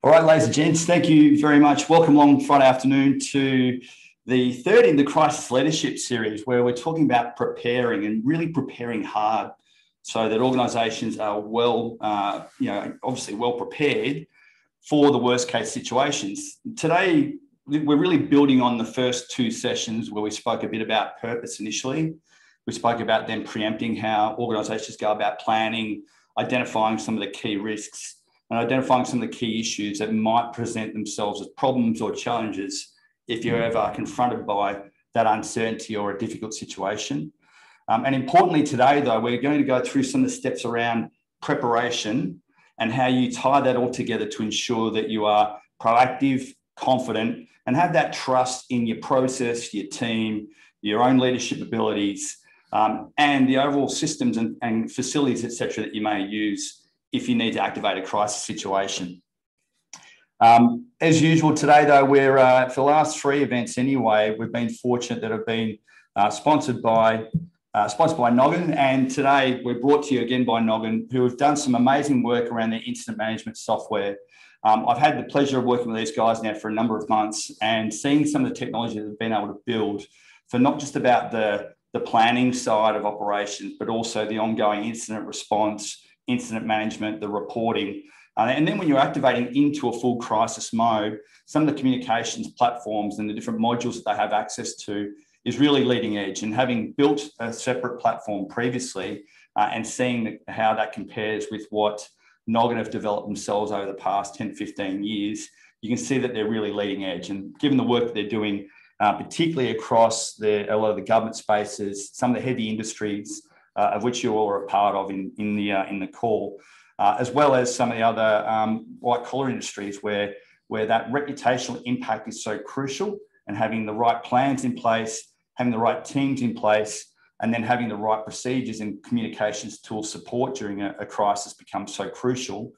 All right, ladies and gents, thank you very much. Welcome along Friday afternoon to the third in the Crisis Leadership series, where we're talking about preparing and really preparing hard so that organisations are obviously well prepared for the worst case situations. Today, we're really building on the first two sessions where we spoke a bit about purpose initially. We spoke about them preempting how organisations go about planning, identifying some of the key risks, and identifying some of the key issues that might present themselves as problems or challenges if you're ever confronted by that uncertainty or a difficult situation. And importantly today, though, we're going to go through some of the steps around preparation and how you tie that all together to ensure that you are proactive, confident, and have that trust in your process, your team, your own leadership abilities, and the overall systems and facilities, et cetera, that you may use if you need to activate a crisis situation. As usual today, though, we're for the last three events anyway, we've been fortunate that have been sponsored by Noggin, and today we're brought to you again by Noggin, who have done some amazing work around their incident management software. I've had the pleasure of working with these guys now for a number of months and seeing some of the technology that they've been able to build for not just about the planning side of operations, but also the ongoing incident response, incident management, the reporting. And then when you're activating into a full crisis mode, some of the communications platforms and the different modules that they have access to is really leading edge. And having built a separate platform previously and seeing how that compares with what Noggin have developed themselves over the past 10, 15 years, you can see that they're really leading edge. And given the work that they're doing, particularly across a lot of the government spaces, some of the heavy industries, of which you all are a part of in the call, as well as some of the other white-collar industries where that reputational impact is so crucial, and having the right plans in place, having the right teams in place, and then having the right procedures and communications tools support during a crisis becomes so crucial.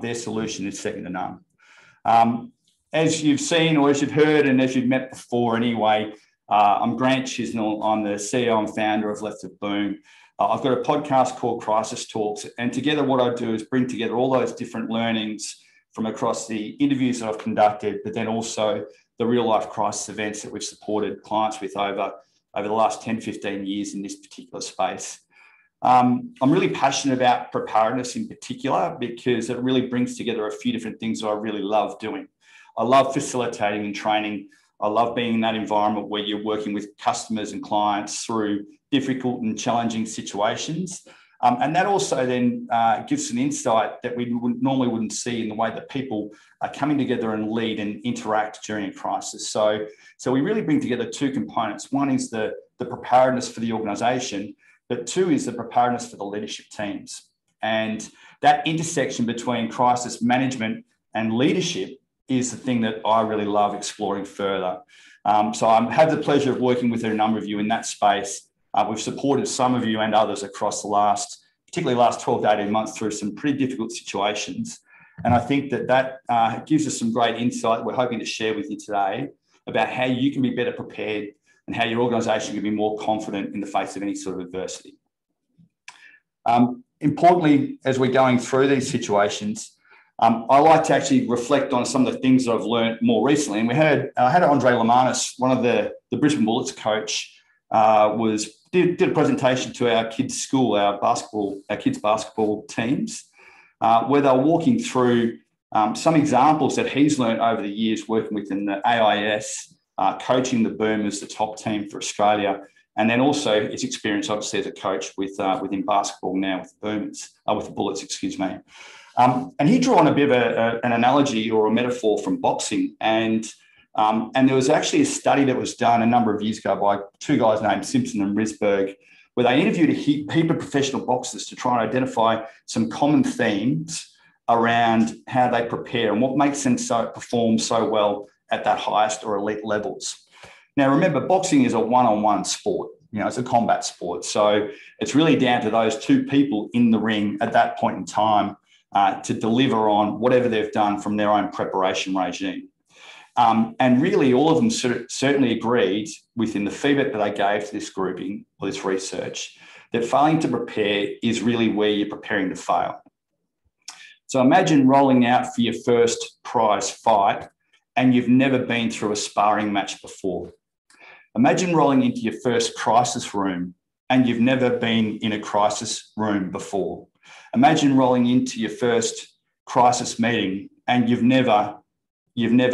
Their solution is second to none. As you've seen or as you've heard and as you've met before anyway, I'm Grant Chisnell. I'm the CEO and founder of Left of Boom. I've got a podcast called Crisis Talks, and together what I do is bring together all those different learnings from across the interviews that I've conducted, but then also the real life crisis events that we've supported clients with over the last 10, 15 years in this particular space. I'm really passionate about preparedness in particular because it really brings together a few different things that I really love doing. I love facilitating and training. I love being in that environment where you're working with customers and clients through difficult and challenging situations. And that also then gives an insight that we normally wouldn't see in the way that people are coming together and lead and interact during a crisis. So we really bring together two components. One is the preparedness for the organisation, but two is the preparedness for the leadership teams. And that intersection between crisis management and leadership is the thing that I really love exploring further. So I have the pleasure of working with a number of you in that space. We've supported some of you and others across particularly last 12 to 18 months through some pretty difficult situations. And I think that gives us some great insight we're hoping to share with you today about how you can be better prepared and how your organisation can be more confident in the face of any sort of adversity. Importantly, as we're going through these situations, I like to actually reflect on some of the things that I've learned more recently. And I had Andre Lamanis, one of the Brisbane Bullets coach, did a presentation to our kids' school, our kids' basketball teams, where they were walking through some examples that he's learned over the years working within the AIS, coaching the Boomers, the top team for Australia, and then also his experience, obviously, as a coach within basketball now with the Boomers, with the Bullets, excuse me. And he drew on a bit of an analogy or a metaphor from boxing. And there was actually a study that was done a number of years ago by two guys named Simpson and Risberg, where they interviewed a heap of professional boxers to try and identify some common themes around how they prepare and what makes them perform so well at that highest or elite levels. Now, remember, boxing is a one-on-one sport. It's a combat sport. So it's really down to those two people in the ring at that point in time to deliver on whatever they've done from their own preparation regime. And really, all of them certainly agreed within the feedback that they gave to this grouping or this research that failing to prepare is really where you're preparing to fail. So imagine rolling out for your first prize fight and you've never been through a sparring match before. Imagine rolling into your first crisis room and you've never been in a crisis room before. Imagine rolling into your first crisis meeting and you've never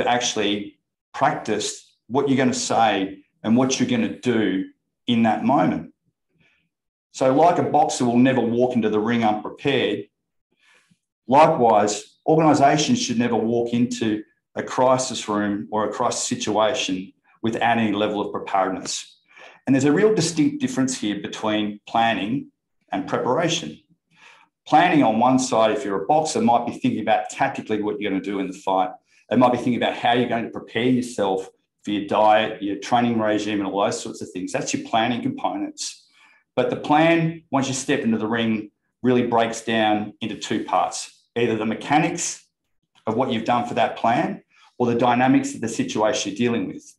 actually practiced what you're going to say and what you're going to do in that moment. So like a boxer will never walk into the ring unprepared, likewise, organisations should never walk into a crisis room or a crisis situation without any level of preparedness. And there's a real distinct difference here between planning and preparation. Planning on one side, if you're a boxer, might be thinking about tactically what you're going to do in the fight. It might be thinking about how you're going to prepare yourself for your diet, your training regime, and all those sorts of things. That's your planning components. But the plan, once you step into the ring, really breaks down into two parts, either the mechanics of what you've done for that plan or the dynamics of the situation you're dealing with.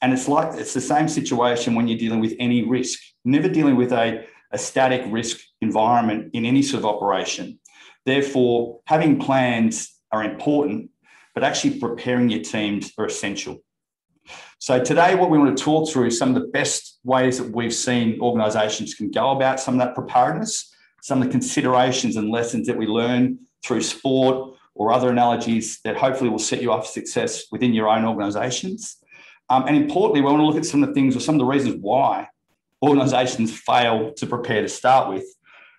And it's the same situation when you're dealing with any risk, never dealing with a static risk environment in any sort of operation. Therefore, having plans are important, but actually preparing your teams are essential. So today, what we want to talk through is some of the best ways that we've seen organisations can go about some of that preparedness, some of the considerations and lessons that we learn through sport or other analogies that hopefully will set you up for success within your own organisations. And importantly, we want to look at some of the things or some of the reasons why organisations fail to prepare to start with.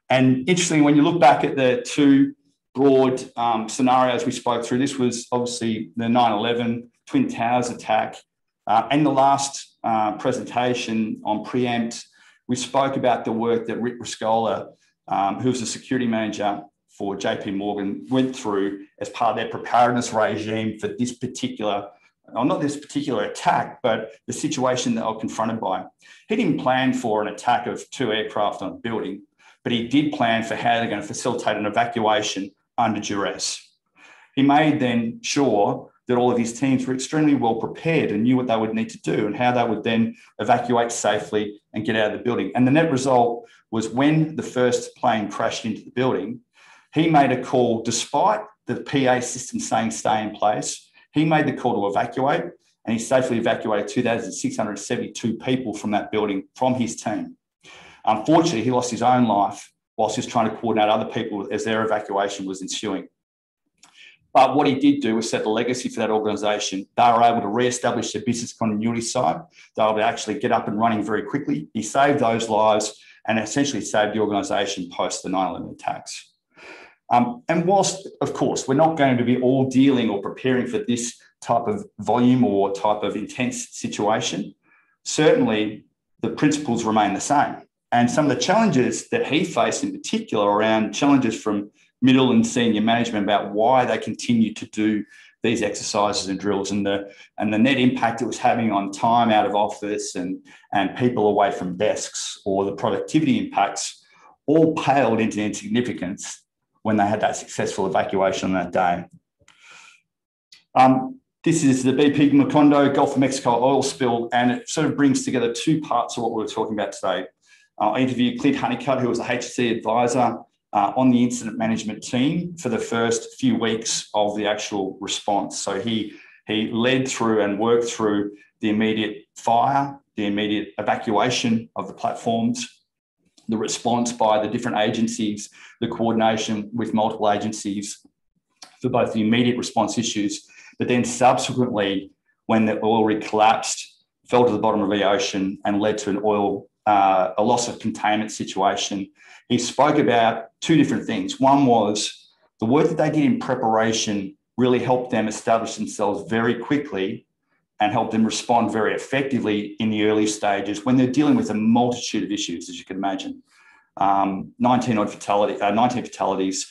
And interestingly, when you look back at the two broad scenarios we spoke through, this was obviously the 9/11 Twin Towers attack. In the last presentation on preempt, we spoke about the work that Rick Riscola, who was the security manager for JP Morgan, went through as part of their preparedness regime for this particular, well, not this particular attack, but the situation that they were confronted by. He didn't plan for an attack of 2 aircraft on a building, but he did plan for how they're going to facilitate an evacuation under duress. He made then sure that all of his teams were extremely well prepared and knew what they would need to do and how they would then evacuate safely and get out of the building. And the net result was when the first plane crashed into the building, he made a call, despite the PA system saying stay in place, he made the call to evacuate, and he safely evacuated 2,672 people from that building from his team. Unfortunately, he lost his own life whilst he was trying to coordinate other people as their evacuation was ensuing. But what he did do was set the legacy for that organisation. They were able to re-establish their business continuity side. They were able to actually get up and running very quickly. He saved those lives and essentially saved the organisation post the 9/11 attacks. And whilst, of course, we're not going to be all dealing or preparing for this type of volume or type of intense situation, certainly the principles remain the same. And some of the challenges that he faced in particular around challenges from middle and senior management about why they continue to do these exercises and drills and the net impact it was having on time out of office and people away from desks, or the productivity impacts, all paled into insignificance when they had that successful evacuation on that day. This is the Big Macondo Gulf of Mexico oil spill, and it sort of brings together two parts of what we're talking about today. I interviewed Clint Honeycutt, who was a HC advisor on the incident management team for the first few weeks of the actual response. So he led through and worked through the immediate fire, the immediate evacuation of the platforms, the response by the different agencies, the coordination with multiple agencies for both the immediate response issues, but then subsequently, when the oil rig collapsed, fell to the bottom of the ocean and led to a loss of containment situation. He spoke about two different things. One was the work that they did in preparation really helped them establish themselves very quickly and helped them respond very effectively in the early stages when they're dealing with a multitude of issues, as you can imagine. 19 fatalities,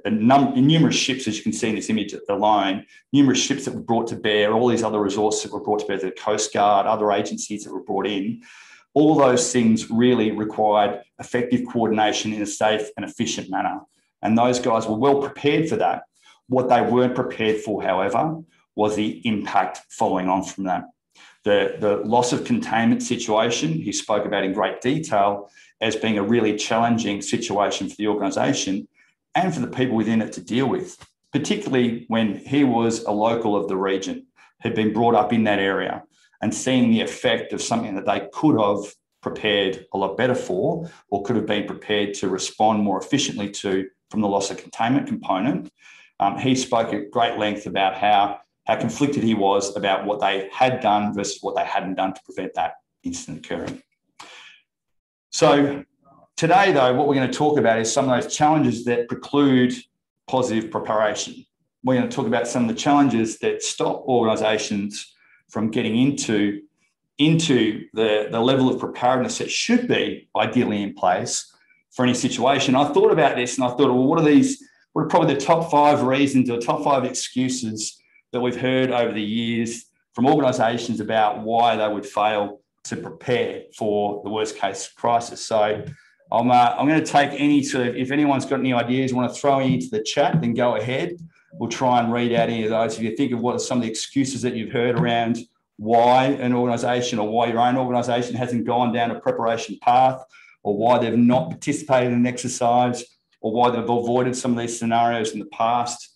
numerous ships, as you can see in this image alone, numerous ships that were brought to bear, all these other resources that were brought to bear, the Coast Guard, other agencies that were brought in. All those things really required effective coordination in a safe and efficient manner. And those guys were well prepared for that. What they weren't prepared for, however, was the impact following on from that. The loss of containment situation, he spoke about in great detail as being a really challenging situation for the organisation. and for the people within it to deal with, particularly when he was a local of the region, had been brought up in that area, and seeing the effect of something that they could have prepared a lot better for, or could have been prepared to respond more efficiently to from the loss of containment component. He spoke at great length about how conflicted he was about what they had done versus what they hadn't done to prevent that incident occurring. So today, though, what we're going to talk about is some of those challenges that preclude positive preparation. We're going to talk about some of the challenges that stop organisations from getting into the level of preparedness that should be ideally in place for any situation. I thought about this and I thought, well, what are probably the top 5 reasons or top 5 excuses that we've heard over the years from organisations about why they would fail to prepare for the worst case crisis. So I'm going to take any sort of, if anyone's got any ideas, want to throw into the chat, then go ahead. We'll try and read out any of those. If you think of what are some of the excuses that you've heard around why an organisation or why your own organisation hasn't gone down a preparation path, or why they've not participated in an exercise, or why they've avoided some of these scenarios in the past.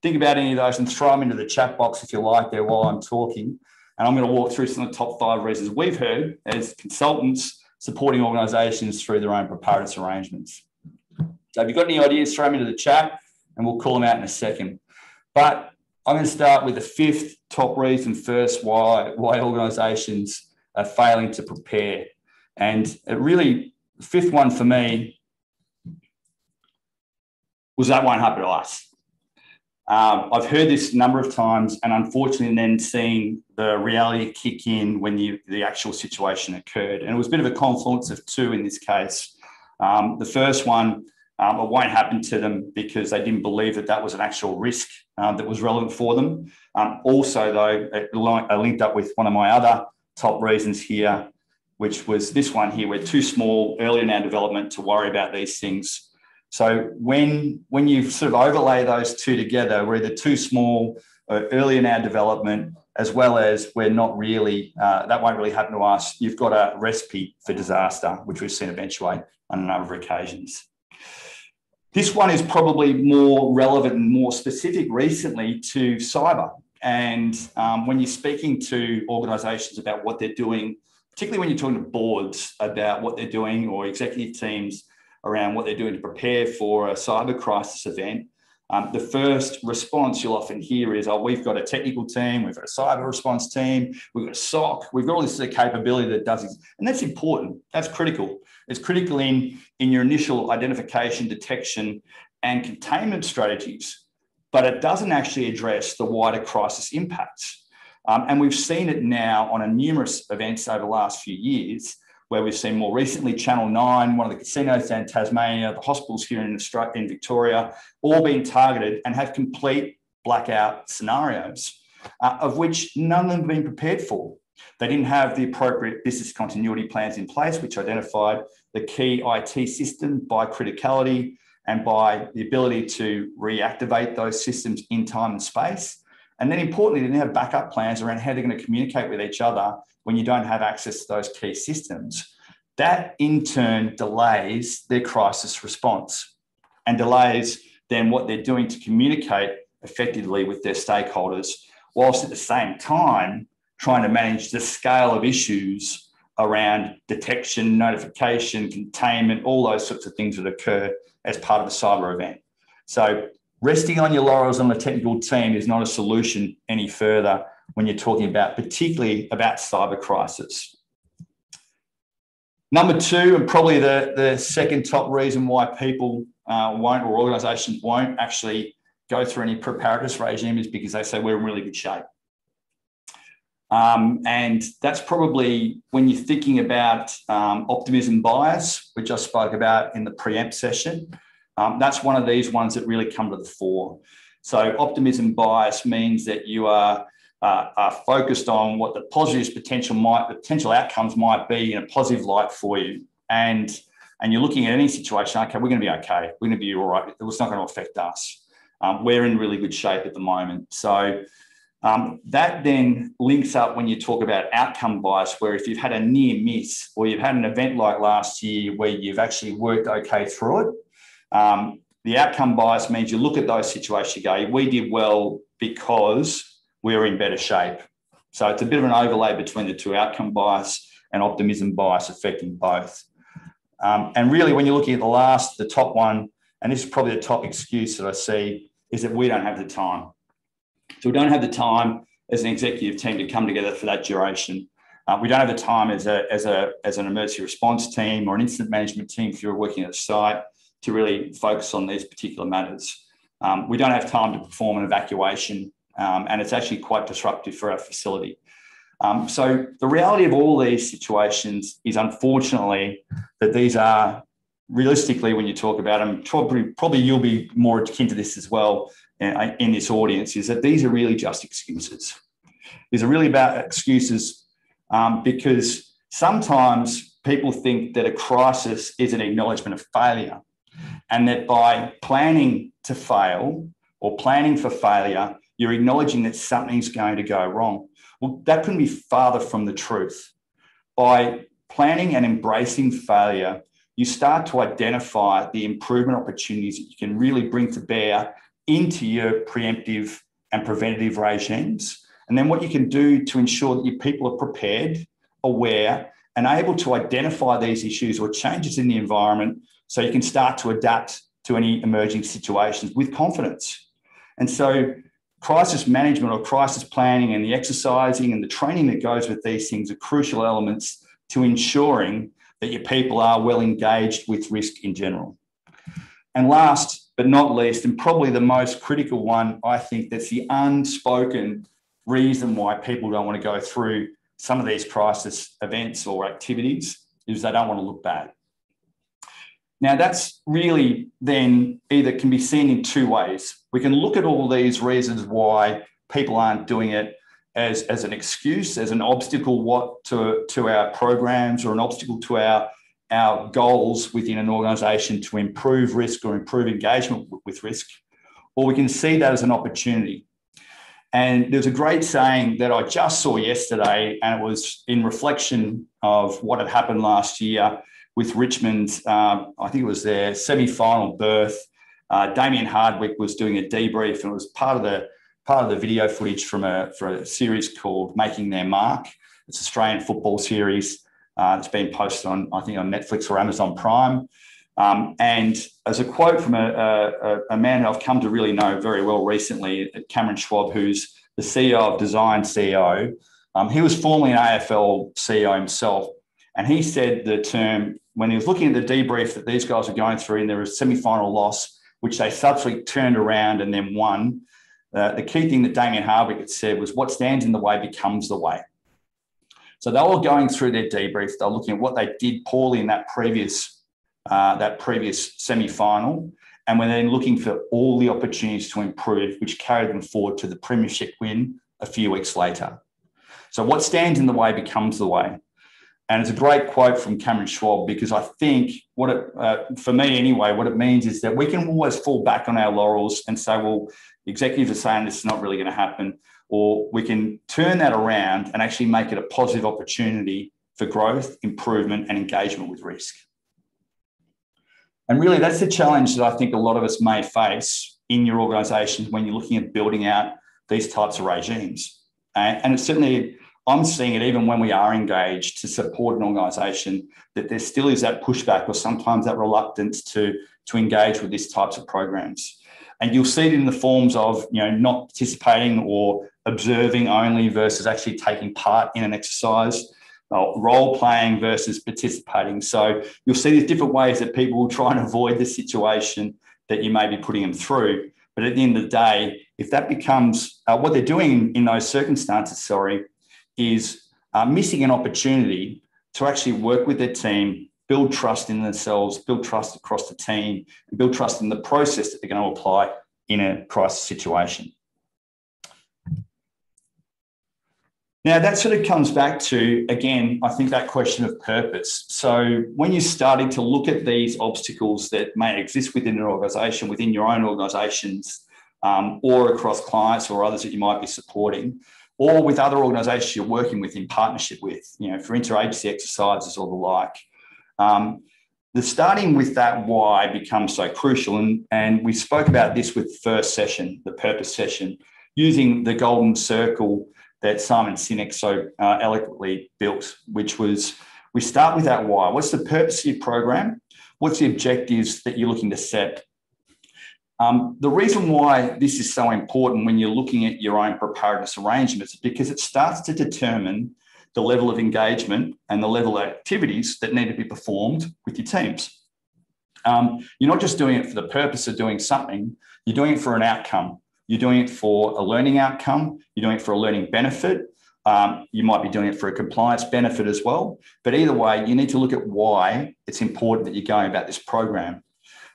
Think about any of those and throw them into the chat box if you like there while I'm talking. And I'm going to walk through some of the top 5 reasons we've heard as consultants supporting organisations through their own preparedness arrangements. So if you've got any ideas, throw them into the chat and we'll call them out in a second. But I'm going to start with the 5th top reason first why organisations are failing to prepare. And it really, the 5th one for me was that won't happen to us. I've heard this a number of times, and unfortunately then seeing the reality kick in when the actual situation occurred. And it was a bit of a confluence of 2 in this case. The first one, it won't happen to them because they didn't believe that was an actual risk that was relevant for them. Also, though, it linked up with one of my other top reasons here, which was this one here: we're too small early in our development to worry about these things. So when you sort of overlay those 2 together, we're either too small or early in our development, as well as we're not really, that won't really happen to us. You've got a recipe for disaster, which we've seen eventuate on a number of occasions. This one is probably more relevant and more specific recently to cyber. And when you're speaking to organisations about what they're doing, particularly when you're talking to boards about what they're doing, or executive teams around what they're doing to prepare for a cyber crisis event, the first response you'll often hear is, oh, we've got a technical team, we've got a cyber response team, we've got a SOC, we've got all this capability that does it. And that's important. That's critical. It's critical in your initial identification, detection, and containment strategies, but it doesn't actually address the wider crisis impacts. And we've seen it now on numerous events over the last few years, where we've seen more recently Channel 9, one of the casinos down in Tasmania, the hospitals here in Victoria, all being targeted and have complete blackout scenarios, of which none of them have been prepared for. They didn't have the appropriate business continuity plans in place, which identified the key IT system by criticality and by the ability to reactivate those systems in time and space. And then importantly, they didn't have backup plans around how they're going to communicate with each other when you don't have access to those key systems. That in turn delays their crisis response and delays then what they're doing to communicate effectively with their stakeholders, whilst at the same time trying to manage the scale of issues around detection, notification, containment, all those sorts of things that occur as part of a cyber event. So resting on your laurels on the technical team is not a solution any further when you're talking about, particularly about cyber crisis. Number 2, and probably the second top reason why people won't, or organisations won't actually go through any preparedness regime, is because they say we're in really good shape. And that's probably when you're thinking about optimism bias, which I spoke about in the preempt session. That's one of these ones that really come to the fore. So optimism bias means that you are focused on what the potential outcomes might be in a positive light for you. And you're looking at any situation, okay, we're going to be okay. We're going to be all right. It's not going to affect us. We're in really good shape at the moment. So that then links up when you talk about outcome bias, where if you've had a near miss, or you've had an event like last year where you've actually worked okay through it, The outcome bias means you look at those situations, you go, we did well because we were in better shape. So it's a bit of an overlay between the two, outcome bias and optimism bias, affecting both. And really, when you're looking at the top one, and this is probably the top excuse that I see, is that we don't have the time. So we don't have the time as an executive team to come together for that duration. We don't have the time as an emergency response team or an incident management team, if you're working at a site, to really focus on these particular matters. We don't have time to perform an evacuation, and it's actually quite disruptive for our facility. So the reality of all these situations is, unfortunately, that these are, realistically, when you talk about them, probably you'll be more akin to this as well in this audience, is that these are really just excuses. These are really about excuses because sometimes people think that a crisis is an acknowledgement of failure, and that by planning to fail or planning for failure, you're acknowledging that something's going to go wrong. Well, that couldn't be farther from the truth. By planning and embracing failure, you start to identify the improvement opportunities that you can really bring to bear into your preemptive and preventative regimes. And then what you can do to ensure that your people are prepared, aware, and able to identify these issues or changes in the environment, so you can start to adapt to any emerging situations with confidence. And so crisis management or crisis planning and the exercising and the training that goes with these things are crucial elements to ensuring that your people are well engaged with risk in general. And last but not least, and probably the most critical one, I think that's the unspoken reason why people don't want to go through some of these crisis events or activities, is they don't want to look bad. Now, that's really then either can be seen in two ways. We can look at all these reasons why people aren't doing it as an excuse, as an obstacle to our programs, or an obstacle to our goals within an organisation to improve risk or improve engagement with risk, or we can see that as an opportunity. And there's a great saying that I just saw yesterday, and it was in reflection of what had happened last year with Richmond's, I think it was their semi-final berth. Damien Hardwick was doing a debrief, and it was part of the video footage for a series called Making Their Mark. It's an Australian football series. It's been posted on, I think, on Netflix or Amazon Prime. And as a quote from a man who I've come to really know very well recently, Cameron Schwab, who's the CEO of Design CEO, he was formerly an AFL CEO himself. And he said the term, when he was looking at the debrief that these guys were going through, and there was a semi-final loss, which they subsequently turned around and then won, the key thing that Damien Hardwick had said was, what stands in the way becomes the way. So they were going through their debrief. They were looking at what they did poorly in that previous semi-final, and were then looking for all the opportunities to improve, which carried them forward to the premiership win a few weeks later. So what stands in the way becomes the way. And it's a great quote from Cameron Schwab, because I think for me anyway, what it means is that we can always fall back on our laurels and say, well, the executives are saying this is not really going to happen, or we can turn that around and actually make it a positive opportunity for growth, improvement, and engagement with risk. And really, that's the challenge that I think a lot of us may face in your organisation when you're looking at building out these types of regimes. And it's certainly, I'm seeing it even when we are engaged to support an organisation, that there still is that pushback or sometimes that reluctance to engage with these types of programs. And you'll see it in the forms of, not participating or observing only versus actually taking part in an exercise, role playing versus participating. So you'll see there's different ways that people will try and avoid the situation that you may be putting them through. But at the end of the day, if that becomes what they're doing in those circumstances, is missing an opportunity to actually work with their team, build trust in themselves, build trust across the team, and build trust in the process that they're going to apply in a crisis situation. Now, that sort of comes back to, again, I think that question of purpose. So when you're starting to look at these obstacles that may exist within an organisation, within your own organisations, or across clients or others that you might be supporting, or with other organisations you're working with in partnership with, for interagency exercises or the like, the starting with that why becomes so crucial. And we spoke about this with the first session, the purpose session, using the golden circle that Simon Sinek so eloquently built, which was, we start with that why. What's the purpose of your program? What's the objectives that you're looking to set? The reason why this is so important when you're looking at your own preparedness arrangements is because it starts to determine the level of engagement and the level of activities that need to be performed with your teams. You're not just doing it for the purpose of doing something, you're doing it for an outcome. You're doing it for a learning outcome, you're doing it for a learning benefit, you might be doing it for a compliance benefit as well. But either way, you need to look at why it's important that you're going about this program.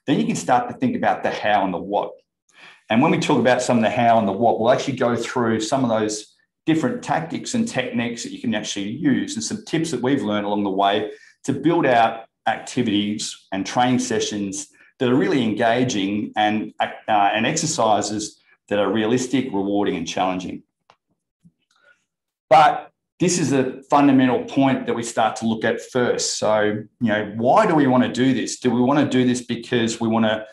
Then you can start to think about the how and the what. And when we talk about some of the how and the what, we'll actually go through some of those different tactics and techniques that you can actually use and some tips that we've learned along the way to build out activities and training sessions that are really engaging and exercises that are realistic, rewarding, and challenging. But this is a fundamental point that we start to look at first. So, why do we want to do this? Do we want to do this because we want to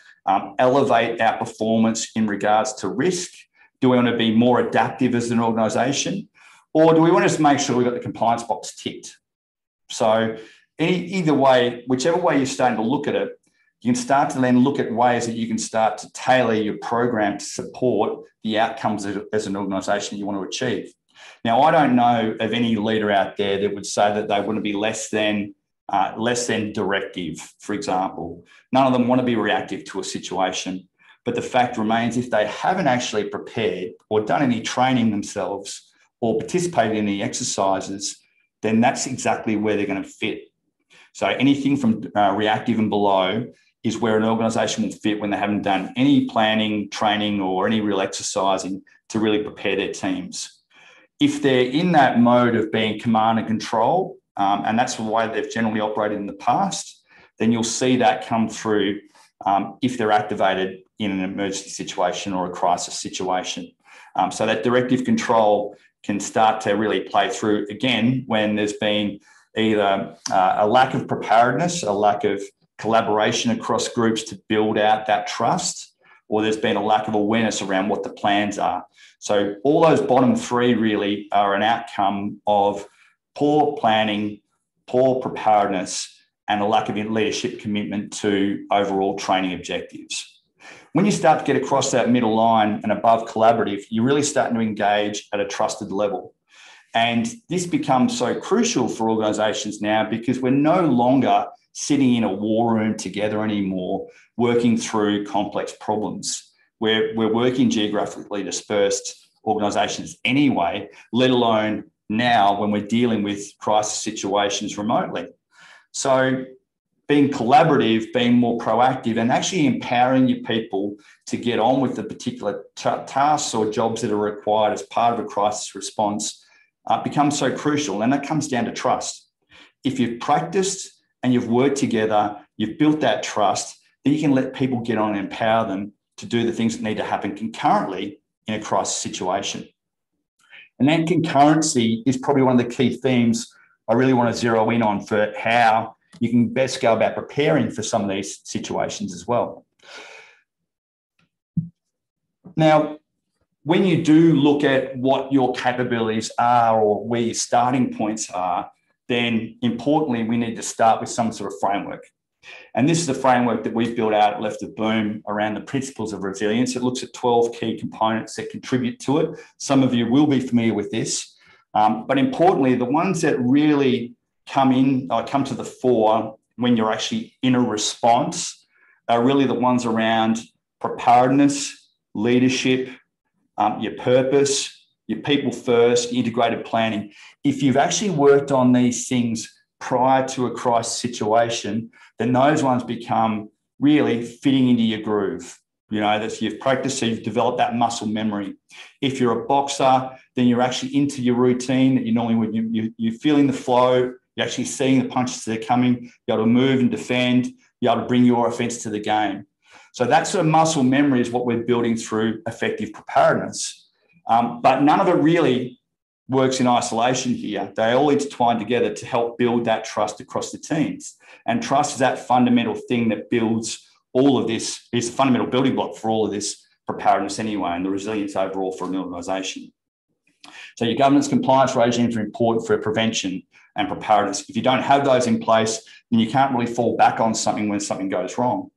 elevate our performance in regards to risk? Do we want to be more adaptive as an organisation? Or do we want to just make sure we've got the compliance box ticked? So either way, whichever way you're starting to look at it, you can start to then look at ways that you can start to tailor your program to support the outcomes as an organisation you want to achieve. Now, I don't know of any leader out there that would say that they want to be less than directive, for example. None of them want to be reactive to a situation. But the fact remains, if they haven't actually prepared or done any training themselves or participated in any exercises, then that's exactly where they're going to fit. So anything from reactive and below is where an organisation will fit when they haven't done any planning, training, or any real exercising to really prepare their teams. If they're in that mode of being command and control, and that's the way they've generally operated in the past, then you'll see that come through if they're activated in an emergency situation or a crisis situation. So that directive control can start to really play through again when there's been either a lack of preparedness, a lack of collaboration across groups to build out that trust, or there's been a lack of awareness around what the plans are. So all those bottom three really are an outcome of poor planning, poor preparedness, and a lack of leadership commitment to overall training objectives. When you start to get across that middle line and above collaborative, you're really starting to engage at a trusted level. And this becomes so crucial for organisations now because we're no longer sitting in a war room together anymore, working through complex problems. We're working geographically dispersed organisations anyway, let alone now when we're dealing with crisis situations remotely. So being collaborative, being more proactive, and actually empowering your people to get on with the particular tasks or jobs that are required as part of a crisis response becomes so crucial. And that comes down to trust. If you've practiced and you've worked together, you've built that trust, then you can let people get on and empower them to do the things that need to happen concurrently in a crisis situation. And then concurrency is probably one of the key themes I really want to zero in on for how you can best go about preparing for some of these situations as well. Now, when you do look at what your capabilities are or where your starting points are, then importantly, we need to start with some sort of framework. And this is the framework that we've built out at Left of Boom around the principles of resilience. It looks at 12 key components that contribute to it. Some of you will be familiar with this. But importantly, the ones that really come to the fore when you're actually in a response are really the ones around preparedness, leadership, your purpose, your people first, integrated planning. If you've actually worked on these things prior to a crisis situation, then those ones become really fitting into your groove. You know, that you've practiced, so you've developed that muscle memory. If you're a boxer, then you're actually into your routine that you normally would. You're feeling the flow, you're actually seeing the punches that are coming, you're able to move and defend, you're able to bring your offense to the game. So that sort of muscle memory is what we're building through effective preparedness. But none of it really works in isolation here. They all intertwine together to help build that trust across the teams. And trust is that fundamental thing that builds all of this, is the fundamental building block for all of this preparedness anyway, and the resilience overall for an organisation. So your governance compliance regimes are important for prevention and preparedness. If you don't have those in place, then you can't really fall back on something when something goes wrong.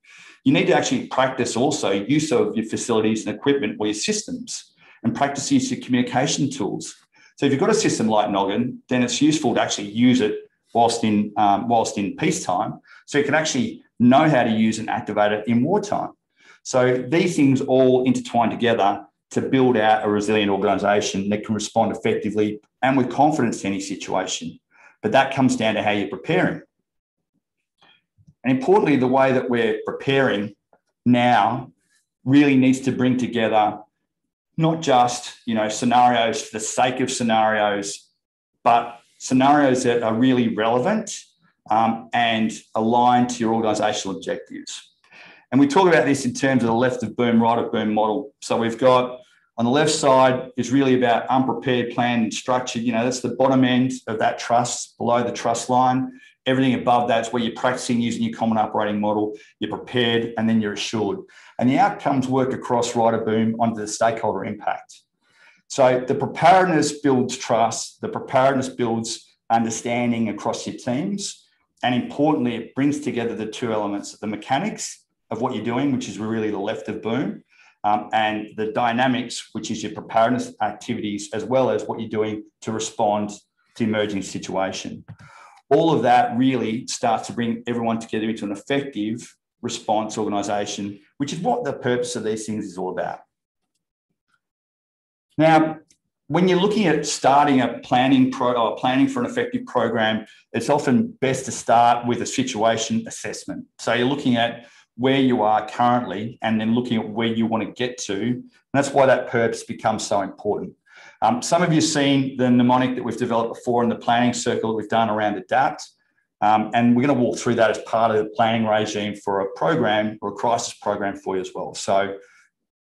You need to actually practice also use of your facilities and equipment or your systems, and practice use of your communication tools. So if you've got a system like Noggin, then it's useful to actually use it whilst in peacetime, so you can actually know how to use and activate it in wartime. So these things all intertwine together to build out a resilient organisation that can respond effectively and with confidence to any situation. But that comes down to how you're preparing. And importantly, the way that we're preparing now really needs to bring together not just, scenarios for the sake of scenarios, but scenarios that are really relevant and aligned to your organisational objectives. And we talk about this in terms of the left of boom, right of boom model. So we've got on the left side is really about unprepared, planned, and structured. That's the bottom end of that trust, below the trust line. Everything above that's where you're practicing using your common operating model, you're prepared, and then you're assured. And the outcomes work across right of boom onto the stakeholder impact. So the preparedness builds trust, the preparedness builds understanding across your teams. And importantly, it brings together the two elements, the mechanics of what you're doing, which is really the left of boom, and the dynamics, which is your preparedness activities, as well as what you're doing to respond to emerging situation. All of that really starts to bring everyone together into an effective response organisation, which is what the purpose of these things is all about. Now, when you're looking at starting a planning for an effective program, it's often best to start with a situation assessment. So you're looking at where you are currently and then looking at where you want to get to. And that's why that purpose becomes so important. Some of you have seen the mnemonic that we've developed before in the planning circle that we've done around ADAPT. And we're going to walk through that as part of the planning regime for a program or a crisis program for you as well. So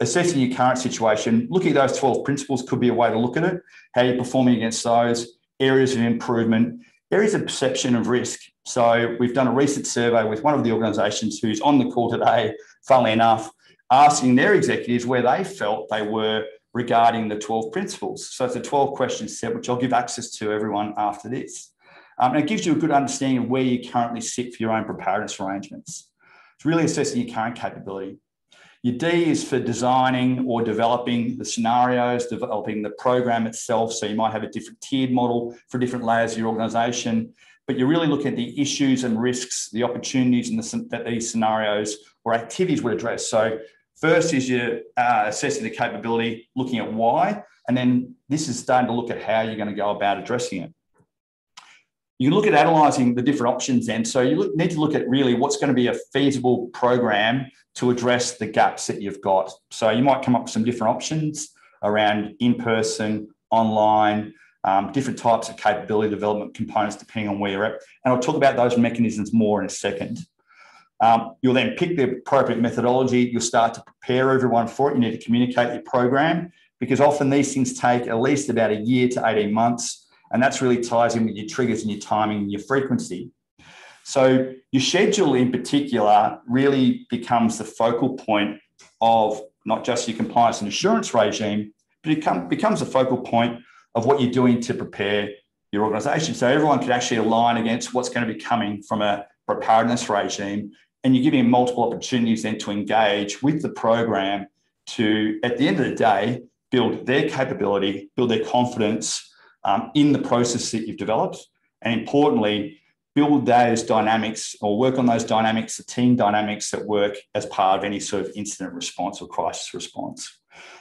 assessing your current situation, looking at those 12 principles could be a way to look at it, how you're performing against those, areas of improvement, areas of perception of risk. So we've done a recent survey with one of the organisations who's on the call today, funnily enough, asking their executives where they felt they were regarding the 12 principles. So it's a 12-question set, which I'll give access to everyone after this. And it gives you a good understanding of where you currently sit for your own preparedness arrangements. It's really assessing your current capability. Your D is for designing or developing the scenarios, developing the program itself. So you might have a different tiered model for different layers of your organisation, but you're really looking at the issues and risks, the opportunities that these scenarios or activities would address. So first is you're assessing the capability, looking at why, and then this is starting to look at how you're going to go about addressing it. You can look at analysing the different options then. So you need to look at really what's going to be a feasible program to address the gaps that you've got. So you might come up with some different options around in-person, online, different types of capability development components depending on where you're at. And I'll talk about those mechanisms more in a second. You'll then pick the appropriate methodology. You'll start to prepare everyone for it. You need to communicate your program because often these things take at least about a year to 18 months. And that's really ties in with your triggers and your timing and your frequency. So your schedule in particular really becomes the focal point of not just your compliance and assurance regime, but it becomes a focal point of what you're doing to prepare your organisation. So everyone can actually align against what's going to be coming from a preparedness regime. And you're giving them multiple opportunities then to engage with the program to, at the end of the day, build their capability, build their confidence in the process that you've developed. And importantly, build those dynamics or work on those dynamics, the team dynamics that work as part of any sort of incident response or crisis response.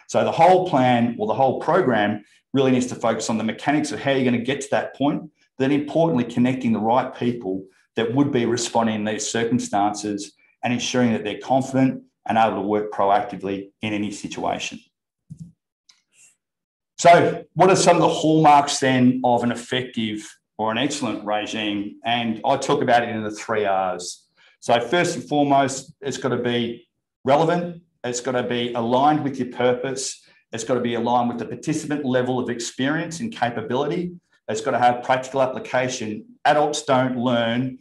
So the whole plan or the whole program really needs to focus on the mechanics of how you're going to get to that point, then importantly, connecting the right people that would be responding in these circumstances and ensuring that they're confident and able to work proactively in any situation. So what are some of the hallmarks then of an effective or an excellent regime? And I talk about it in the 3 R's. So first and foremost, it's got to be relevant. It's got to be aligned with your purpose. It's got to be aligned with the participant level of experience and capability. It's got to have practical application. Adults don't learn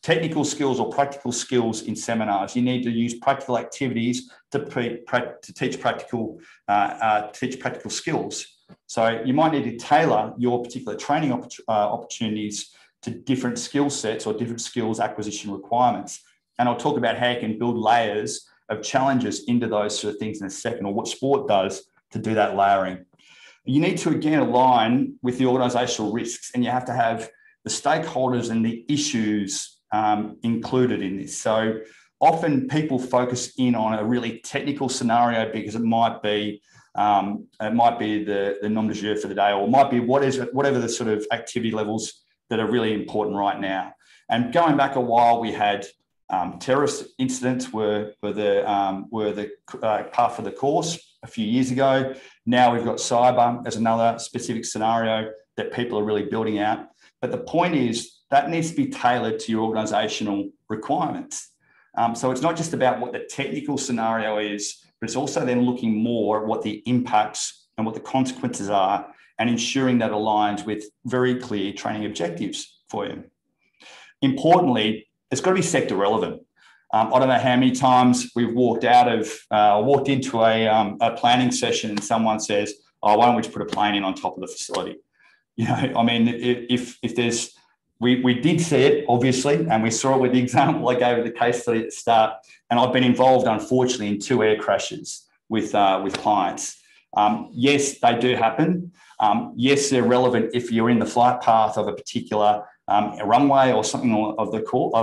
technical skills or practical skills in seminars. You need to use practical activities to teach practical skills. So you might need to tailor your particular training opportunities to different skill sets or different skills acquisition requirements. And I'll talk about how you can build layers of challenges into those sort of things in a second, or what sport does to do that layering. You need to, again, align with the organisational risks, and you have to have the stakeholders and the issues included in this. So often people focus in on a really technical scenario because it might be the nom de jour for the day, or it might be whatever the sort of activity levels that are really important right now. And going back a while, we had terrorist incidents were the path of the course a few years ago. Now we've got cyber as another specific scenario that people are really building out. But the point is that needs to be tailored to your organisational requirements. So it's not just about what the technical scenario is, but it's also then looking more at what the impacts and what the consequences are, and ensuring that aligns with very clear training objectives for you. Importantly, it's got to be sector relevant. I don't know how many times we've walked into a planning session and someone says, "Oh, why don't we just put a plane in on top of the facility?" You know, I mean, if there's, we did see it, obviously, and we saw it with the example I gave of the case study at the start. And I've been involved, unfortunately, in 2 air crashes with clients. Yes, they do happen. Yes, they're relevant if you're in the flight path of a particular runway or something of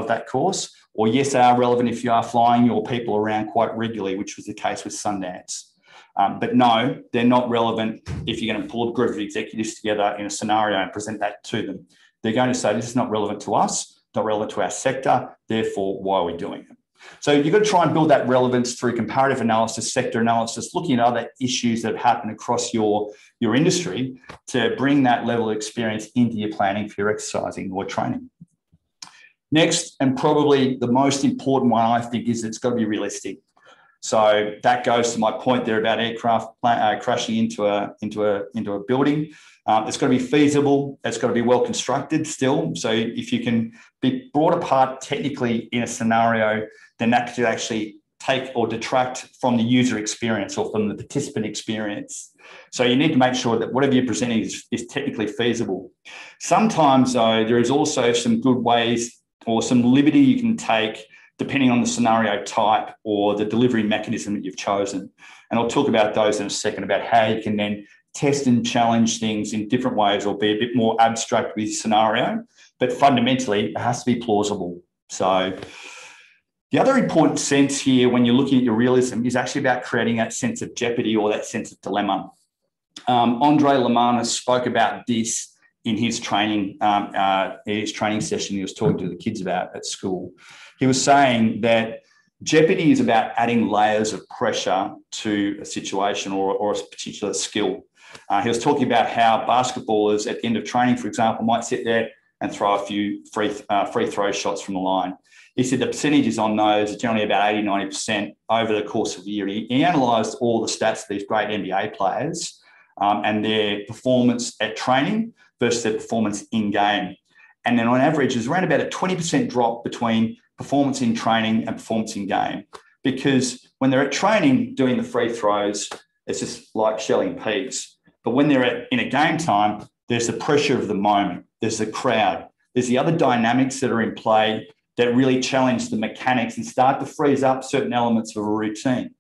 that course. Or yes, they are relevant if you are flying your people around quite regularly, which was the case with Sundance. But no, they're not relevant if you're going to pull a group of executives together in a scenario and present that to them. They're going to say, this is not relevant to us, not relevant to our sector, therefore, why are we doing it? So you've got to try and build that relevance through comparative analysis, sector analysis, looking at other issues that have happened across your industry to bring that level of experience into your planning for your exercising or training. Next, and probably the most important one, I think, is it's got to be realistic. So that goes to my point there about aircraft crashing into a building. It's got to be feasible. It's got to be well constructed still. So if you can be brought apart technically in a scenario, then that could actually take or detract from the user experience or from the participant experience. So you need to make sure that whatever you're presenting is technically feasible. Sometimes, though, there is also some good ways or some liberty you can take depending on the scenario type or the delivery mechanism that you've chosen. And I'll talk about those in a second, about how you can then test and challenge things in different ways or be a bit more abstract with scenario. But fundamentally, it has to be plausible. So the other important sense here when you're looking at your realism is actually about creating that sense of jeopardy or that sense of dilemma. Andre Lemanis spoke about this in his training session he was talking to the kids about at school. He was saying that jeopardy is about adding layers of pressure to a situation or a particular skill. He was talking about how basketballers at the end of training, for example, might sit there and throw a few free throw shots from the line. He said the percentages on those are generally about 80, 90% over the course of the year. He analysed all the stats of these great NBA players and their performance at training versus their performance in game. And then on average, there's around about a 20% drop between performance in training and performance in game. Because when they're at training doing the free throws, it's just like shelling peas. But when they're in a game time, there's the pressure of the moment. There's the crowd. There's the other dynamics that are in play that really challenge the mechanics and start to freeze up certain elements of a routine.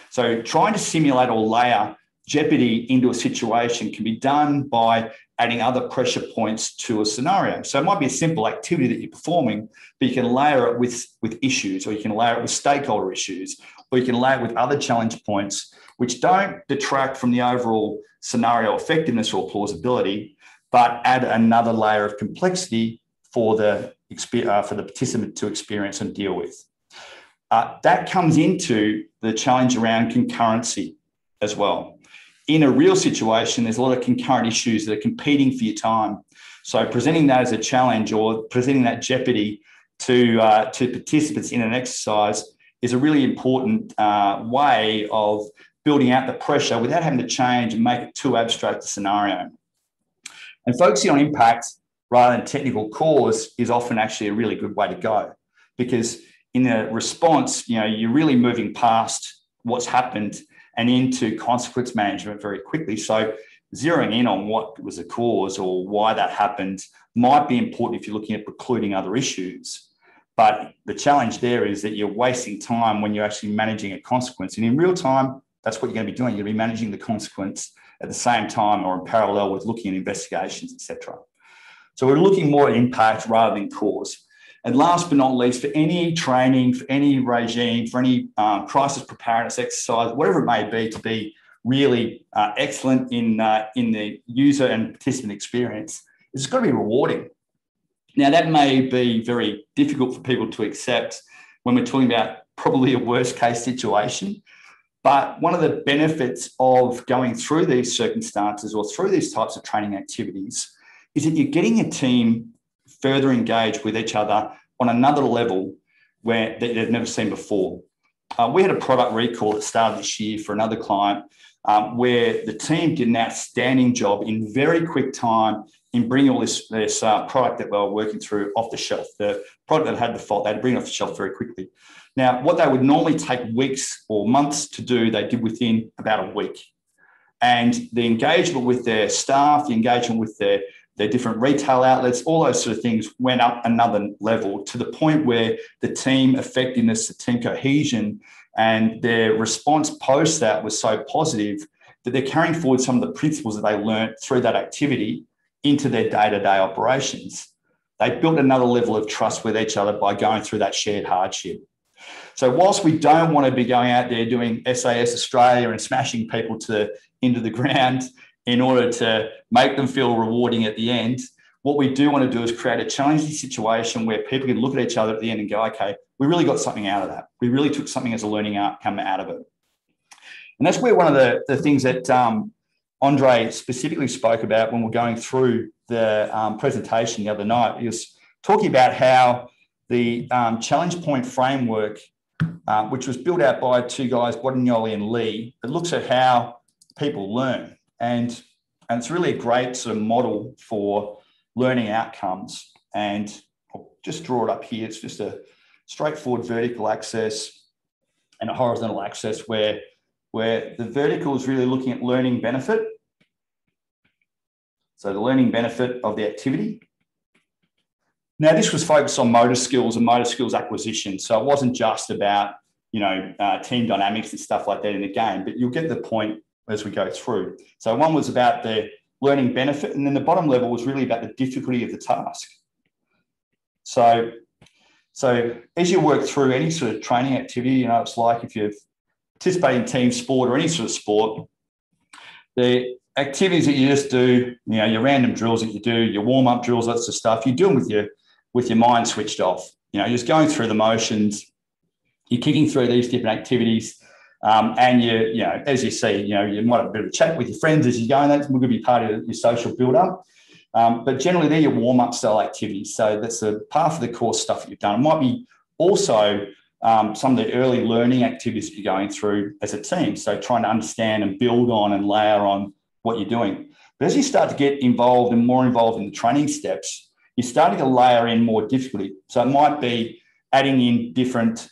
So trying to simulate or layer jeopardy into a situation can be done by adding other pressure points to a scenario. So it might be a simple activity that you're performing, but you can layer it with issues, or you can layer it with stakeholder issues, or you can layer it with other challenge points, which don't detract from the overall scenario effectiveness or plausibility, but add another layer of complexity for the participant to experience and deal with. That comes into the challenge around concurrency as well. In a real situation, there's a lot of concurrent issues that are competing for your time. So presenting that as a challenge or presenting that jeopardy to participants in an exercise is a really important way of building out the pressure without having to change and make it too abstract a scenario. And focusing on impact rather than technical cause is often actually a really good way to go, because in a response, you're really moving past what's happened and into consequence management very quickly. So zeroing in on what was the cause or why that happened might be important if you're looking at precluding other issues. But the challenge there is that you're wasting time when you're actually managing a consequence. And in real time, that's what you're going to be doing. You're going to be managing the consequence at the same time or in parallel with looking at investigations, etc. So we're looking more at impact rather than cause. And last but not least, for any training, for any regime, for any crisis preparedness exercise, whatever it may be, to be really excellent in the user and participant experience, it's got to be rewarding. Now, that may be very difficult for people to accept when we're talking about probably a worst case situation. But one of the benefits of going through these circumstances or through these types of training activities is that you're getting a team further engaged with each other on another level that they've never seen before. We had a product recall that started this year for another client where the team did an outstanding job in very quick time in bringing all this product that they were working through off the shelf. The product that had the fault, they had to bring it off the shelf very quickly. Now, what they would normally take weeks or months to do, they did within about a week. And the engagement with their staff, the engagement with their different retail outlets, all those sort of things went up another level to the point where the team effectiveness, the team cohesion, and their response post that was so positive that they're carrying forward some of the principles that they learned through that activity into their day-to-day operations. They built another level of trust with each other by going through that shared hardship. So whilst we don't want to be going out there doing SAS Australia and smashing people into the ground in order to make them feel rewarding at the end, what we do want to do is create a challenging situation where people can look at each other at the end and go, okay, we really got something out of that. We really took something as a learning outcome out of it. And that's where one of the things that Andre specifically spoke about when we're going through the presentation the other night. He was talking about how the challenge point framework, which was built out by two guys, Bodignoli and Lee, it looks at how people learn. And it's really a great sort of model for learning outcomes. And I'll just draw it up here. It's just a straightforward vertical axis and a horizontal axis where the vertical is really looking at learning benefit. So the learning benefit of the activity. Now, this was focused on motor skills and motor skills acquisition. So it wasn't just about, team dynamics and stuff like that in the game, but you'll get the point as we go through. So one was about the learning benefit, and then the bottom level was really about the difficulty of the task. So as you work through any sort of training activity, it's like if you participate in team sport or any sort of sport, the activities that you just do, your random drills that you do, your warm-up drills, that sort of stuff, you do them with your mind switched off. You're just going through the motions, you're kicking through these different activities, and as you see, you might have a bit of a chat with your friends as you're going. That's going to be part of your social build-up. But generally, they're your warm-up style activities. So that's the part of the course stuff that you've done. It might be also some of the early learning activities that you're going through as a team. So trying to understand and build on and layer on what you're doing. But as you start to get involved and more involved in the training steps, you're starting to layer in more difficulty. So it might be adding in different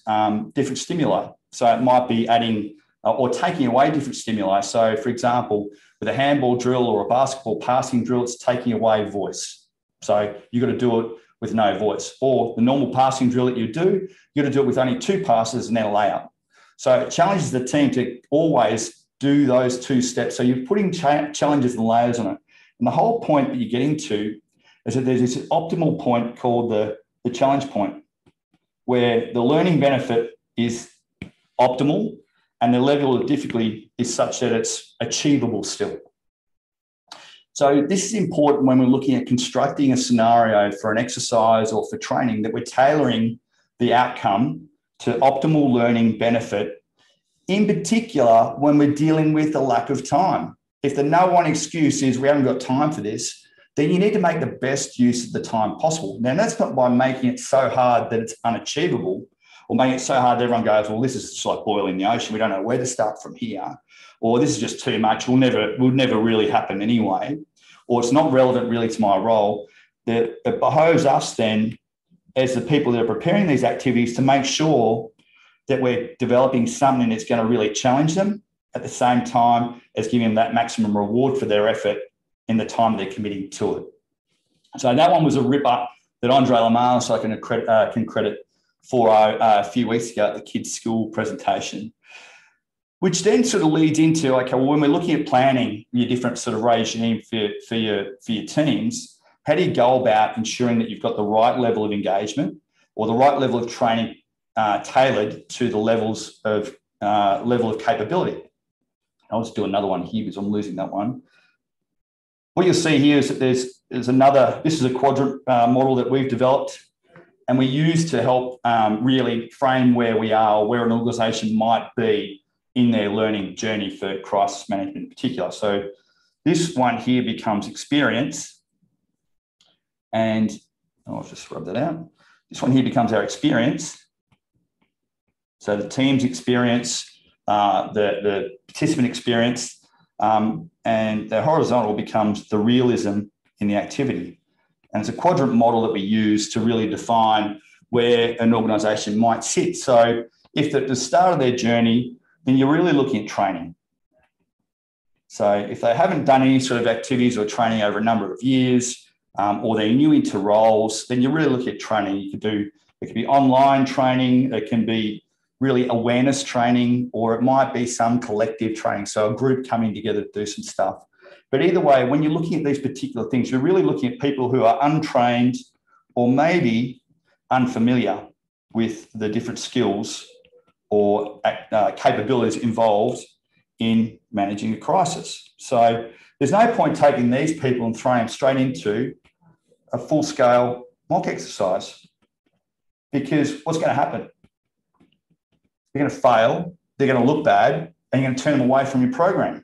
stimuli. So it might be adding or taking away different stimuli. So, for example, with a handball drill or a basketball passing drill, it's taking away voice. So you've got to do it with no voice. Or the normal passing drill that you do, you've got to do it with only two passes and then a layup. So it challenges the team to always do those two steps. So you're putting challenges and layers on it. And the whole point that you're getting to is that there's this optimal point called the challenge point, where the learning benefit is optimal and the level of difficulty is such that it's achievable still. So this is important when we're looking at constructing a scenario for an exercise or for training, that we're tailoring the outcome to optimal learning benefit, in particular when we're dealing with a lack of time. If the no one excuse is we haven't got time for this, then you need to make the best use of the time possible. Now, that's not by making it so hard that it's unachievable or making it so hard that everyone goes, well, this is just like boiling the ocean. We don't know where to start from here. Or this is just too much. Will never really happen anyway. Or it's not relevant really to my role. That it behoves us then, as the people that are preparing these activities, to make sure that we're developing something that's going to really challenge them at the same time as giving them that maximum reward for their effort in the time they're committing to it. So that one was a ripper that Andre Lamar, so I can credit for a few weeks ago at the kids' school presentation, which then sort of leads into, okay, well, when we're looking at planning your different sort of regime for your teams, how do you go about ensuring that you've got the right level of engagement or the right level of training tailored to the level of capability? I'll just do another one here because I'm losing that one. What you'll see here is that there's another, this is a quadrant model that we've developed and we use to help really frame where we are or where an organisation might be in their learning journey for crisis management in particular. So this one here becomes experience, and I'll just rub that out. This one here becomes our experience. So the team's experience, the participant experience, and the horizontal becomes the realism in the activity. And it's a quadrant model that we use to really define where an organisation might sit. So if at the start of their journey, then you're really looking at training. So if they haven't done any sort of activities or training over a number of years, or they're new into roles, then you're really looking at training. It could be online training, it can be really awareness training, or it might be some collective training. So a group coming together to do some stuff. But either way, when you're looking at these particular things, you're really looking at people who are untrained or maybe unfamiliar with the different skills or capabilities involved in managing a crisis. So there's no point taking these people and throwing them straight into a full-scale mock exercise, because what's going to happen? They're going to fail, they're going to look bad, and you're going to turn them away from your program.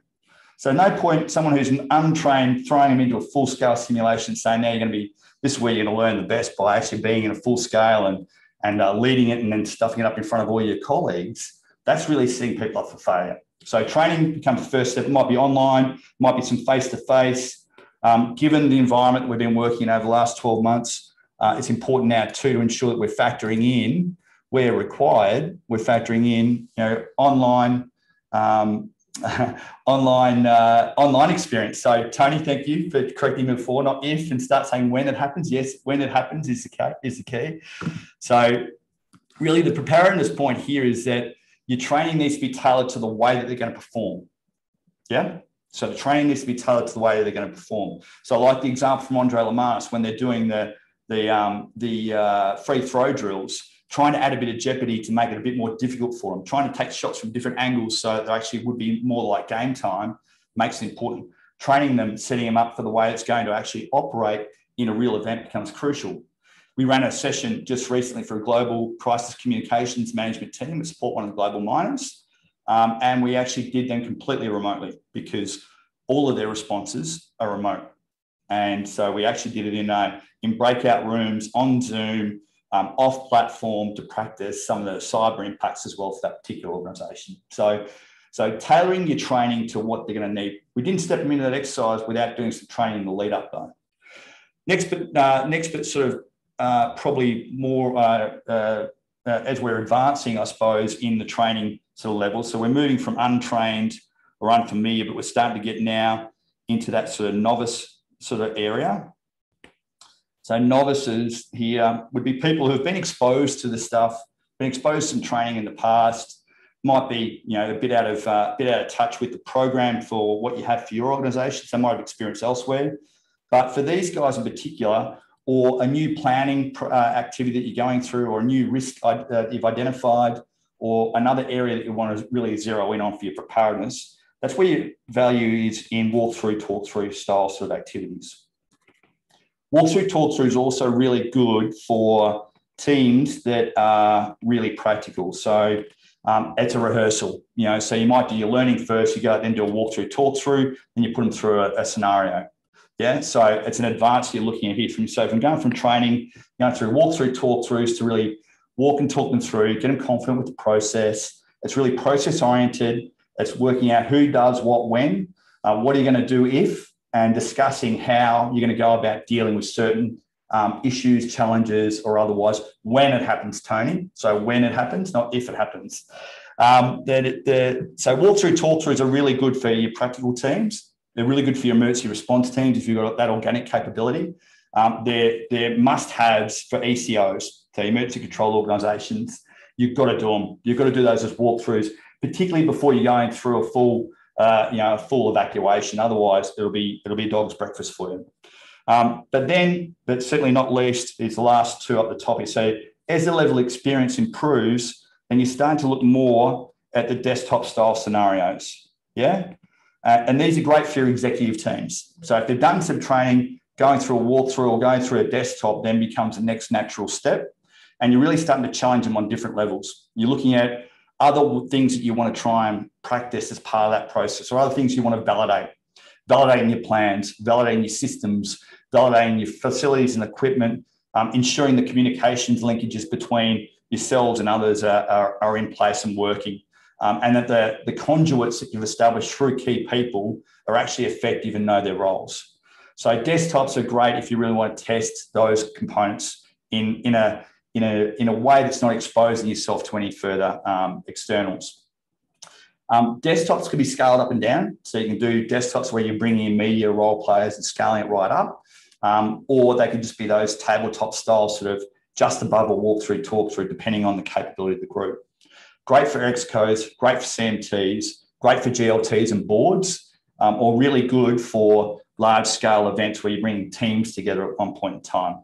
So no point someone who's untrained throwing them into a full-scale simulation saying, now you're going to be, this is where you're going to learn the best, by actually being in a full scale and leading it and then stuffing it up in front of all your colleagues. That's really setting people up for failure. So training becomes the first step. It might be online, might be some face-to-face. Given the environment that we've been working in over the last 12 months, it's important now too to ensure that we're factoring in, where required, we're factoring in, online online experience. So Tony, thank you for correcting me before, not if, and start saying when it happens. Yes, when it happens is the key. So really the preparedness point here is that your training needs to be tailored to the way that they're going to perform. Yeah. So the training needs to be tailored to the way they're going to perform. So I like the example from Andre Lamar's when they're doing the free throw drills, trying to add a bit of jeopardy to make it a bit more difficult for them, trying to take shots from different angles so they actually would be more like game time makes it important. Training them, setting them up for the way it's going to actually operate in a real event becomes crucial. We ran a session just recently for a global crisis communications management team to support one of the global miners. And we actually did them completely remotely because all of their responses are remote. And so we actually did it in breakout rooms, on Zoom, off platform, to practice some of the cyber impacts as well for that particular organisation. So tailoring your training to what they're going to need. We didn't step them into that exercise without doing some training in the lead up though. Next, but sort of probably more as we're advancing, I suppose, in the training sort of level. So we're moving from untrained or unfamiliar, but we're starting to get now into that sort of novice sort of area. So novices here would be people who've been exposed to the stuff, been exposed to some training in the past, might be a bit out of touch with the program for what you have for your organisation. Some might have experience elsewhere, but for these guys in particular, or a new planning activity that you're going through, or a new risk that you've identified, or another area that you want to really zero in on for your preparedness, that's where your value is in walkthrough, talk-through style sort of activities. Walkthrough, talk-through is also really good for teams that are really practical. So it's a rehearsal, so you might do your learning first, you go then do a walkthrough, talk-through, and you put them through a scenario. Yeah, so it's an advance you're looking at here. So if I'm going from training, going through walkthrough, talk-throughs to really walk and talk them through, get them confident with the process. It's really process oriented. It's working out who does what when, what are you going to do if, and discussing how you're going to go about dealing with certain issues, challenges, or otherwise when it happens, Tony. So when it happens, not if it happens. So walkthrough, talkthroughs are really good for your practical teams. They're really good for your emergency response teams if you've got that organic capability. They're must-haves for ECOs, so emergency control organisations. You've got to do them. You've got to do those as walkthroughs, particularly before you're going through a full evacuation. Otherwise, it'll be a dog's breakfast for you. But certainly not least, is the last two up the top here. So as the level of experience improves, then you're starting to look more at the desktop style scenarios. Yeah. And these are great for your executive teams. So if they've done some training, going through a walkthrough or going through a desktop then becomes the next natural step. And you're really starting to challenge them on different levels. You're looking at other things that you want to try and practice as part of that process, or other things you want to validate. Validating your plans, validating your systems, validating your facilities and equipment, ensuring the communications linkages between yourselves and others are in place and working. And that the conduits that you've established through key people are actually effective and know their roles. So desktops are great if you really want to test those components in a way that's not exposing yourself to any further externals. Desktops can be scaled up and down. So you can do desktops where you're bringing in media role players and scaling it right up. Or they can just be those tabletop style, sort of just above a walkthrough, talkthrough, depending on the capability of the group. Great for excos, great for CMTs, great for GLTs and boards, or really good for large scale events where you're bringing teams together at one point in time.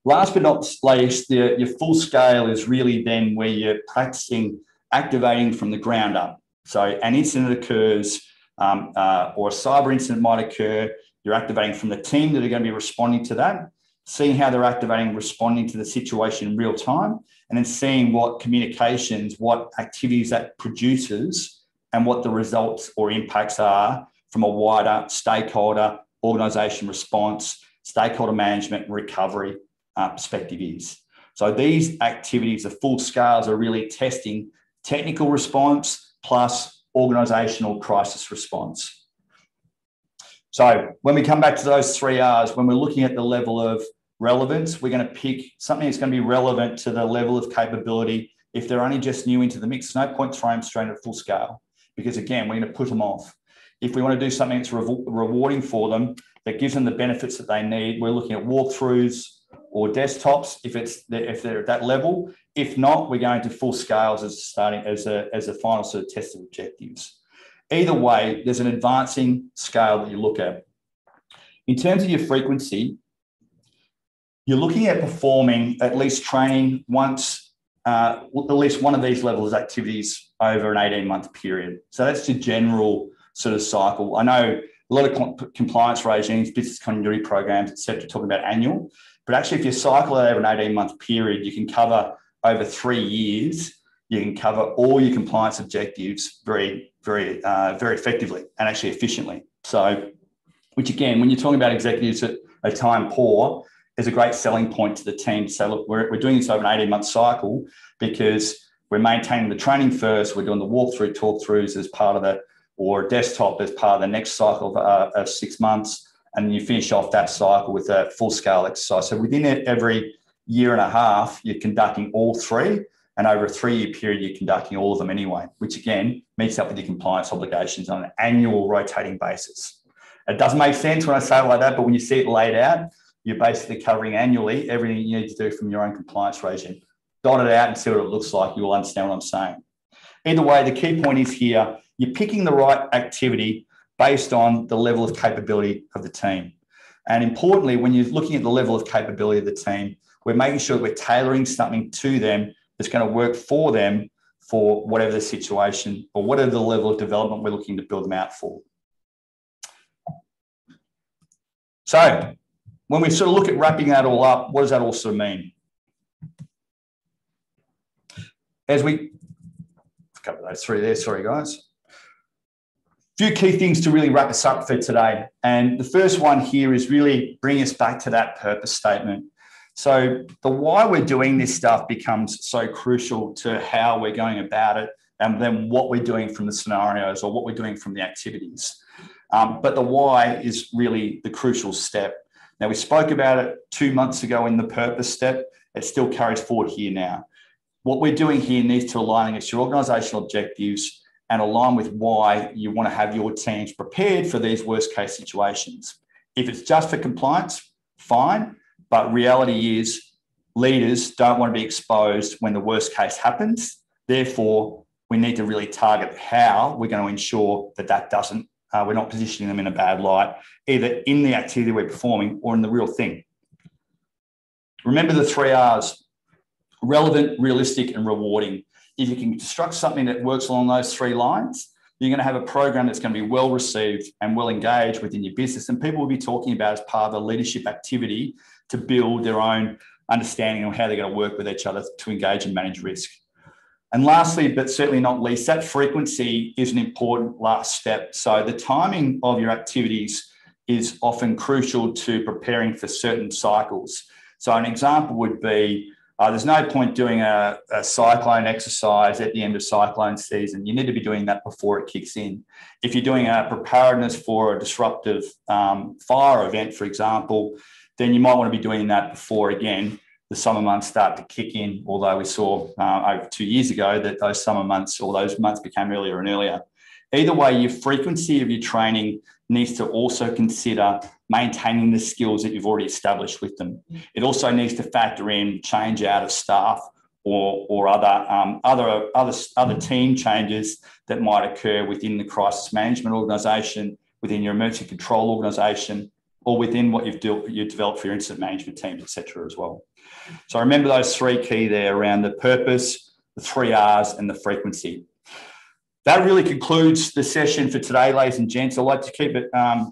Last but not least, your full scale is really then where you're practicing activating from the ground up. So an incident occurs or a cyber incident might occur. You're activating from the team that are going to be responding to that, seeing how they're activating, responding to the situation in real time, and then seeing what communications, what activities that produces, and what the results or impacts are from a wider stakeholder organisation response, stakeholder management and recovery perspective is. So these activities, the full scales, are really testing technical response plus organisational crisis response. So when we come back to those 3 R's, when we're looking at the level of relevance, we're going to pick something that's going to be relevant to the level of capability. If they're only just new into the mix, no point throwing them straight at full scale, because again, we're going to put them off. If we want to do something that's rewarding for them, that gives them the benefits that they need, we're looking at walkthroughs or desktops if they're at that level. If not, we're going to full scales as a final sort of test of objectives. Either way, there's an advancing scale that you look at. In terms of your frequency, you're looking at performing at least training once, at least one of these levels of activities over an 18-month period. So that's the general sort of cycle. I know a lot of compliance regimes, business continuity programs, et cetera, talking about annual, but actually if you cycle it over an 18-month period, you can cover over 3 years, you can cover all your compliance objectives very effectively and actually efficiently. So, which again, when you're talking about executives that are time poor, is a great selling point to the team to say, look, we're doing this over an 18-month cycle because we're maintaining the training first, we're doing the walkthrough, talkthroughs as part of the, or desktop as part of the next cycle of 6 months, and then you finish off that cycle with a full-scale exercise. So within every year and a half, you're conducting all three, and over a 3-year period, you're conducting all of them anyway, which again, meets up with your compliance obligations on an annual rotating basis. It doesn't make sense when I say it like that, but when you see it laid out, you're basically covering annually everything you need to do from your own compliance regime. Dot it out and see what it looks like. You will understand what I'm saying. Either way, the key point is here, you're picking the right activity based on the level of capability of the team. And importantly, when you're looking at the level of capability of the team, we're making sure that we're tailoring something to them that's going to work for them for whatever the situation or whatever the level of development we're looking to build them out for. So when we sort of look at wrapping that all up, what does that also mean? As we cover those three there, sorry guys. A few key things to really wrap us up for today. And the first one here is really bring us back to that purpose statement. So the why we're doing this stuff becomes so crucial to how we're going about it, and then what we're doing from the scenarios or what we're doing from the activities. But the why is really the crucial step. Now, we spoke about it 2 months ago in the purpose step. It still carries forward here now. What we're doing here needs to align against your organisational objectives and align with why you want to have your teams prepared for these worst case situations. If it's just for compliance, fine. But reality is leaders don't want to be exposed when the worst case happens. Therefore, we need to really target how we're going to ensure that that doesn't, we're not positioning them in a bad light, either in the activity we're performing or in the real thing. Remember the 3 R's: relevant, realistic, and rewarding. If you can construct something that works along those 3 lines, you're going to have a program that's going to be well received and well engaged within your business. And people will be talking about as part of a leadership activity to build their own understanding of how they're going to work with each other to engage and manage risk. And lastly, but certainly not least, that frequency is an important last step. So the timing of your activities is often crucial to preparing for certain cycles. So an example would be, there's no point doing a cyclone exercise at the end of cyclone season. You need to be doing that before it kicks in. If you're doing a preparedness for a disruptive fire event, for example, then you might want to be doing that before, again, the summer months start to kick in, although we saw over 2 years ago that those summer months or those months became earlier and earlier. Either way, your frequency of your training needs to also consider maintaining the skills that you've already established with them. It also needs to factor in change out of staff or other team changes that might occur within the crisis management organisation, within your emergency control organisation, or within what you've developed for your incident management teams, etc. as well. So remember those 3 key there around the purpose, the 3 R's, and the frequency. That really concludes the session for today, ladies and gents. I'd like to keep it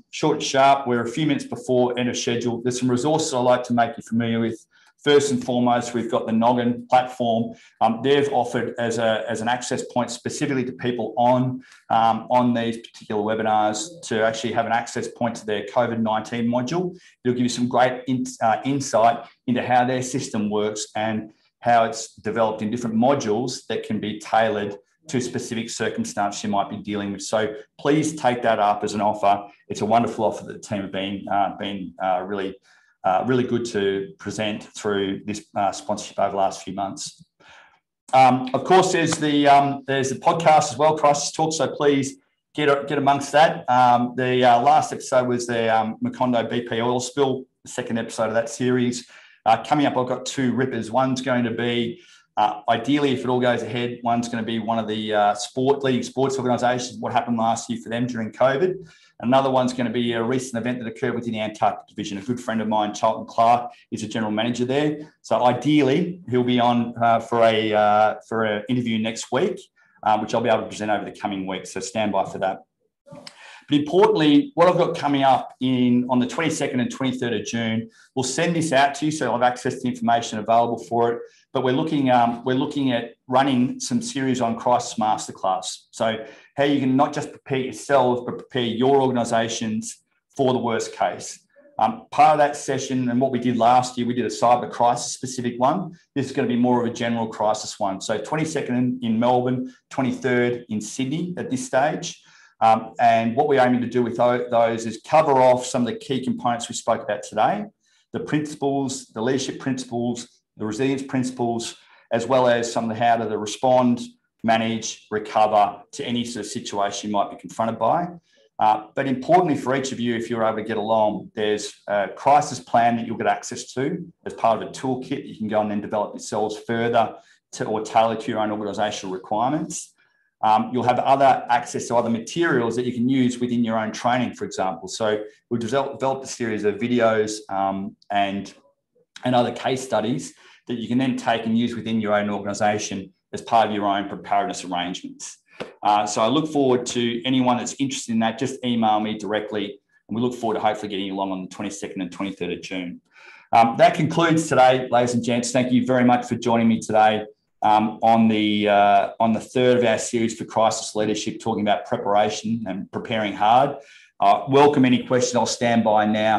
short and sharp. We're a few minutes before end of schedule. There's some resources I'd like to make you familiar with. First and foremost, we've got the Noggin platform. They've offered as an access point specifically to people on these particular webinars to actually have an access point to their COVID-19 module. It'll give you some great insight into how their system works and how it's developed in different modules that can be tailored to specific circumstances you might be dealing with. So please take that up as an offer. It's a wonderful offer that the team have been really good to present through this sponsorship over the last few months. Of course, there's the podcast as well, Crisis Talk. So please get amongst that. The last episode was the Macondo BP oil spill, the second episode of that series. Coming up, I've got 2 rippers. One's going to be, ideally, if it all goes ahead, one's going to be one of the leading sports organisations, what happened last year for them during COVID. Another one's going to be a recent event that occurred within the Antarctic Division. A good friend of mine, Charlton Clark, is a general manager there. So ideally, he'll be on for an interview next week, which I'll be able to present over the coming weeks. So stand by for that. But importantly, what I've got coming up on the 22nd and 23rd of June, we'll send this out to you so you'll have access to the information available for it. But we're looking at running some series on crisis masterclass. So how you can not just prepare yourself, but prepare your organisations for the worst case. Part of that session and what we did last year, we did a cyber crisis specific one. This is going to be more of a general crisis one. So 22nd in Melbourne, 23rd in Sydney at this stage. And what we're aiming to do with those is cover off some of the key components we spoke about today, the principles, the leadership principles, the resilience principles, as well as some of the how to respond, manage, recover to any sort of situation you might be confronted by. But importantly for each of you, if you're able to get along, there's a crisis plan that you'll get access to as part of a toolkit that you can go and then develop yourselves further or tailor to your own organisational requirements. You'll have other access to other materials that you can use within your own training, for example. So we've developed a series of videos and other case studies that you can then take and use within your own organisation as part of your own preparedness arrangements. So I look forward to anyone that's interested in that, just email me directly, and we look forward to hopefully getting you along on the 22nd and 23rd of June. That concludes today, ladies and gents. Thank you very much for joining me today on the third of our series for crisis leadership, talking about preparation and preparing hard. Welcome any questions. I'll stand by now.